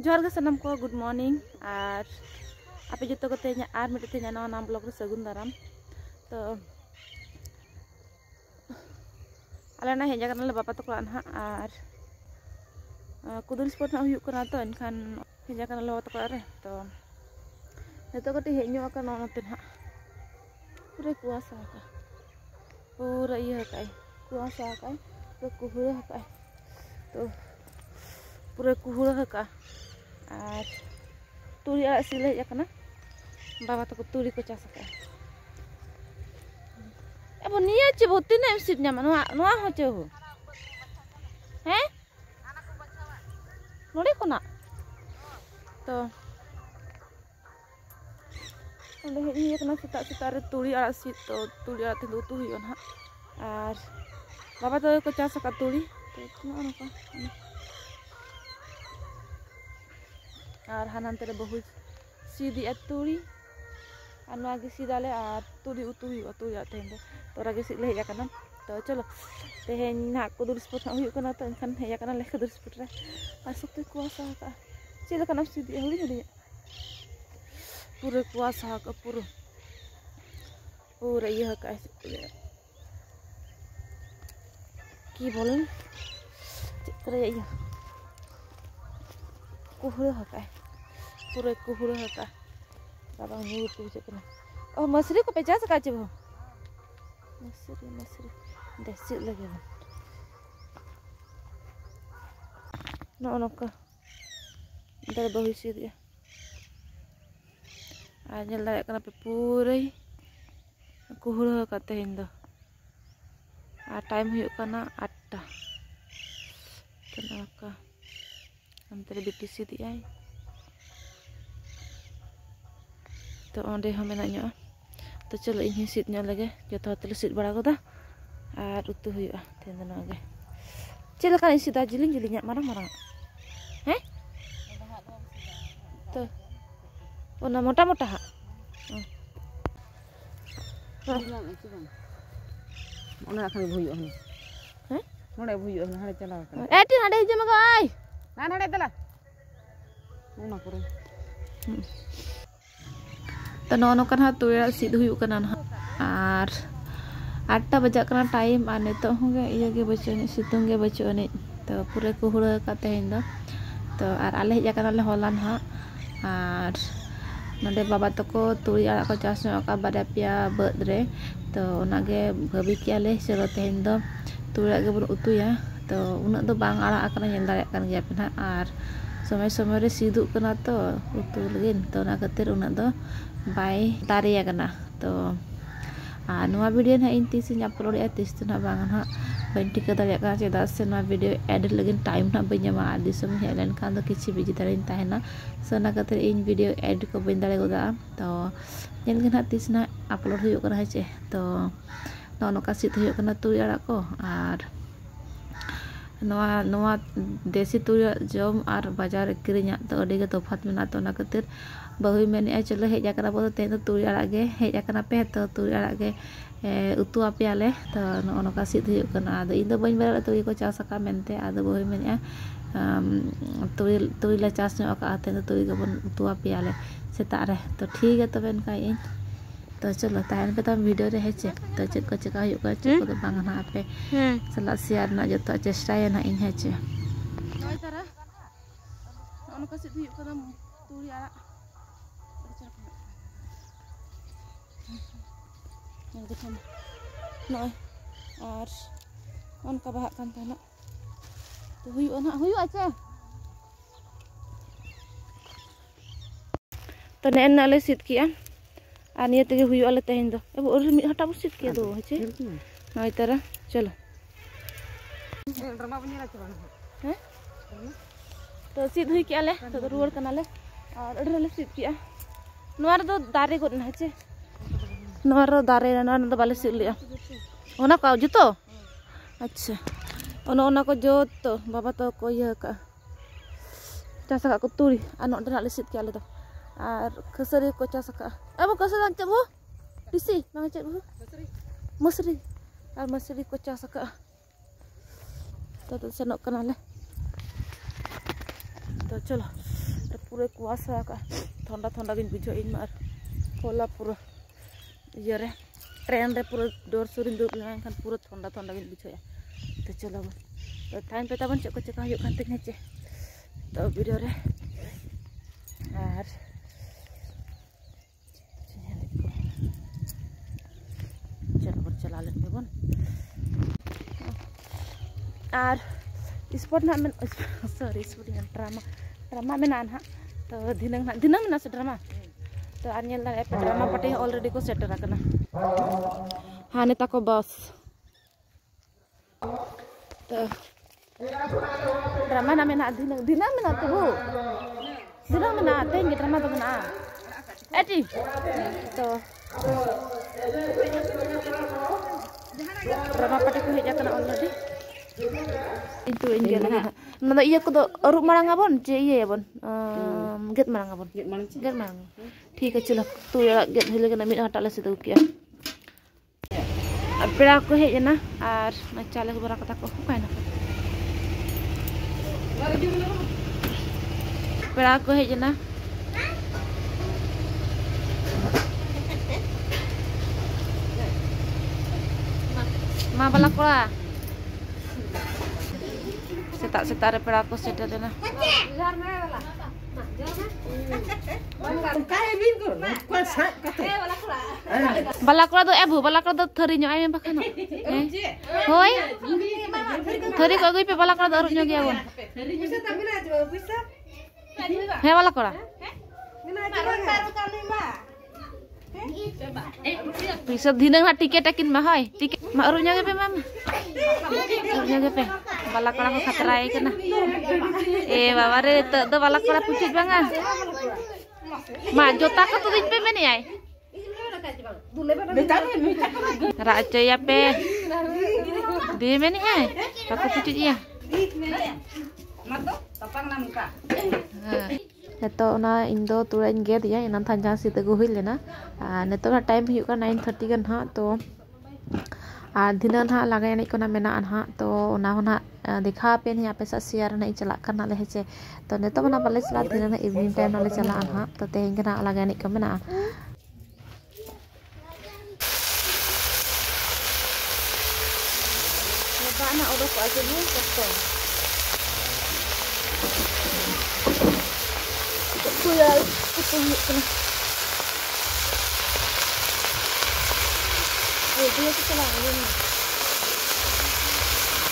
जोहार गे सनम को good morning और आपे जो को तेज और मिट्टी तेज नवा नाम ब्लॉग रे सगुन दाराम तो आले ना हेजा करना बापा तक ना और कुदुल स्पॉट ना हुयु करना तो एनखान हेजा करना बापा तक रे तो नितो कटी हेज ᱧᱚᱜ ᱟᱠᱟᱱᱟ ᱱᱚᱛᱮ ᱱᱟᱦᱟᱜ पूरा कुआसा का पूरा ये का कुआसा का पूरा कुहुड़ा का तो पूरा कुहुड़ा का और तुरी आड़ सिले हेज आकना बाबा तक तुरी को चास का अब निया चे बहुती ना सिट ᱧᱟᱢᱟ ᱱᱚᱣᱟ ᱦᱚᱸ ᱪᱮ ᱦᱚ हैं नोड़े को ना तो अंदे हेज कना सेता सेता रे तुरी आड़ सिट तो तुरी आड़ तेल उतु हुयो ना और बाबा तो को चास का तुरी तो नका और हानांते रे बहु सीदी तुरी और नागे सीदाले और तुरी उतु हुयो तुरी आड़ तेल तो रागे सिट ले हेज आकना तो चलो तेहेन ना कुदुल स्पॉट ना हुयो कना तो एनखान हेज आकना ले कुदुल स्पॉट रे और सकते कुआसा का चेल कना सीदी हुडी हुडी पूरे कुआसा का पूरा ये का की बोलन करे ये कुहुड़ा का पूरे कुहुड़ा का बाबा न्यू टू चकना और मछली को पेचा सका छे मछली देसी लगे नका दर बहु सी दिया आज नेल दाड़े कना पे पूरे कुहुड़ा का तेहेन दो और टाइम हुयो कना 8टा तो नका अंतरे बिटी सी दिया तो ओंडे हम मेना ᱧᱚᱜ तो चलो इन सीट ᱧᱚᱜ लगे जतो हतले सीट बड़ा गोदा और उतु हुयो तेन दो नगे चेल का सीधा जिलिंग जिलिंग मारang मारang हैं तो ओना मोटा मोटा हा ओना खाली भुयो हन हैं नोडे भुयो हन हाडे चला का एटी हाडे हिजे मगा आई ना हाडे तला ओना करे तो नो कना तुरा सीध हुयु कना ना और 8टा बजा कना टाइम और नितो होगे इया गे बचोनी सितुंग गे बचोनी तो पूरे कुहुड़ा का तेहेन दो तो और आले हेज आकना ले होला ना और नडे बाबा तको तुरी आड़ा को चास का बारे पिया बद रे तो ओनागे भाबी के आले चलो तेहेन दो तुरी गे बन उतुया तो उना दो बांग आड़ा आकना नेल दाड़े कान गया पे ना और समय समय रे सीदु कना तो उतु लगिन तो ना खातिर उना दो बाय दारिया कना तो और नवा वीडियो ना इन तीस अपलोड तीस तो ना बांग ना बन टिका दाड़े का चेदा से ना वीडियो एडिट लगिन टाइम ना बजामा दिसम हेलन खान दो किछि बिजी दारिन ताहेना सो ना खातिर इन वीडियो एडिट को बन दाड़े गोदा तो नेल गना तीस ना अपलोड हुयो कना हेचे तो नका सिट हुयो कना तुरी आड़ा को और नवा देसी तुरी जम और बाजार किरिया तो अडिगे तफात मेना तो ना खातिर बहु मेने चलो हेज आकना बो तेन तुरी आड़ा गे हेज आकना पे तो तुरी आड़ा गे उतु आपे आले तो नका सिट हुयो कना आदो इन दो बइन बेरा तुरी को चास का मेनते आदो बहु मेने तुरी ले चास ᱧᱚᱜ का तेन तुरी के बन उतु आपे आले सेता रे तो ठीक है तबे एनका इन तो चलो ताहन पे तम वीडियो रे हेचे तो चेक को चेका हुयो का चेक को बांग ना आपे सला शेयर ना जतो चेष्टा ना इन हेचे नय तारा नका सिट हुयो कना तुरी आड़ा देखम नय और उनका बाहा कान ताना तो हुयो ना हुयो आचे तो नेन नाले सिट किया और निये तेगे हुयो आले तेहेन दो अब और मि हटा बु सिट किया दो हेचे नय तारा चलो ड्रामा बनिरा चला हैं तो सिट हुई के आले तो रुवर कनाले और अडरले सिट किया नोर दो दारे गोद ना हेचे नोर दारे ना दो बाले सिट लिया ओना का जुतो अच्छा ओना को जो तो बाबा तो को ये का चास का तुरी और नोडे नाले सिट के आले दो और खसरी को चास का अब खसरी चे बो पिसी मांग चे बो मसरी और मसरी को चास का तो सेनोक कनाले तो चलो पूरा कुआसा का ठंडा ठंडा गिन बुझो इन मार होला पूरा ये रे ट्रेन रे पूरा डोर सुरिन दुब लेना खान पूरा ठंडा ठंडा गिन बुझो तो चलो बन तो टाइम पे तबन चेक को चेक हुई खान तक चे तो वीडियो रे और चलो बन चला लेते बन और स्पोर्ट ना में sorry sport yang drama menan ha to dinang na se drama to anyel na drama pati already ko setter akana ha ne tako bos to drama na mena dinang mena tu dinang mena te ngi drama to mena eti to drama pati ko hej akana already itu enggak lah. Nada iya kudo aruk marang abon, je iya ya bon. Get marang abon. Get marang. ठीक है चलो तू यार get हिल के नमी हटा ले से तो क्या. पेड़ा को है ना और मैं चाले के बरा कथा को काय ना. पेड़ा को है ना. Ma balak kola. Setak re pera aku setar na. Balakura do ebu, balakura do thari nyo ay bakhan. Hoy. Thari ko goi pe balakura do aruk nyo gya bon. He balakura. Bisa dinang ha tiket akin ma hoy. Tiket ma aruk nyo pe mam. Aruk nyo pe. Balakura ko khatrai kana. Baba re to balakura pucit banga. Ma jota ka to dit pe meni ay. Raja ya pe. Di meni ay. Paku pucit ya. Neto na indo turain get ya inan thanjang sita go hil na neto na time hiu ka 9:30 gan ha to আর দিনন হা লাগাই নাই কোনা মেনা আন হা তো ওনা হনা দেখা pen he আপে सा share নাই चला करना ले हेचे तो नेतो बना बाले चला दिनन इवनिंग टाइम नाले चला आन हा तो तेहें गना लागाय नै को मेना बाना ओदो को आजे नु कस्तो तो यार कुछ नहीं dia tu salah ni.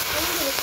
Kamu boleh